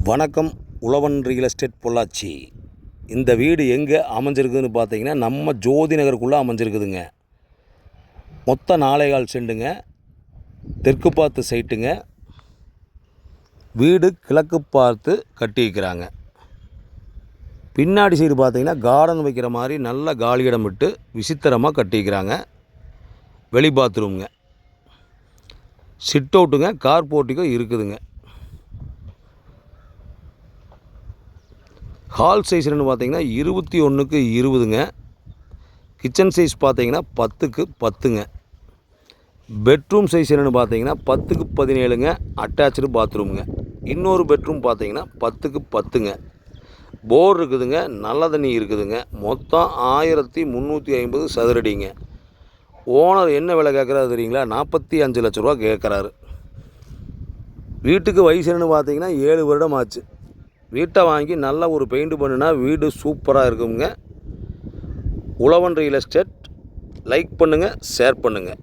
வணக்கம். உழவன் real estate Pollachi. இந்த வீடு எங்கே அமைஞ்சிருக்குதுன்னு பார்த்தீங்கன்னா நம்ம ஜோதி நகருக்குள்ளே அமைஞ்சிருக்குதுங்க. மொத்தம் 4.25 செண்டுங்க. தெற்கு பார்த்து சைட்டுங்க. வீடு கிழக்கு பார்த்து கட்டிக்கிறாங்க. பின்னாடி சைடு பார்த்தீங்கன்னா கார்டன் வைக்கிற மாதிரி நல்ல காலி இடம் விட்டு விசித்திரமாக கட்டிக்கிறாங்க. வெளி பாத்ரூமுங்க, சிட் அவுட்டுங்க, கார் போர்ட்டிக்கோ இருக்குதுங்க. ஹால் சைஸ்னு பார்த்தீங்கன்னா 21க்கு 20ங்க. கிச்சன் சைஸ் பார்த்தீங்கன்னா 10க்கு 10ங்க. பெட்ரூம் சைஸ் என்னென்னு பார்த்தீங்கன்னா 10க்கு 17ங்க. அட்டாச்சு பாத்ரூமுங்க. இன்னொரு பெட்ரூம் பார்த்தீங்கன்னா 10க்கு 10ங்க. போர் இருக்குதுங்க, நல்ல தண்ணி இருக்குதுங்க. மொத்தம் 1350 சதுரடிங்க. ஓனர் என்ன விலை கேட்குறாரு தெரியுங்களா? 45 லட்ச ரூபா கேட்குறாரு. வீட்டுக்கு வயசு என்னென்னு பார்த்தீங்கன்னா 7 வருடம் ஆச்சு. வீட்டை வாங்கி நல்லா ஒரு பெயிண்ட் பண்ணுனா வீடு சூப்பராக இருக்குங்க. உழவன் ரியல் எஸ்டேட் லைக் பண்ணுங்கள், ஷேர் பண்ணுங்கள்.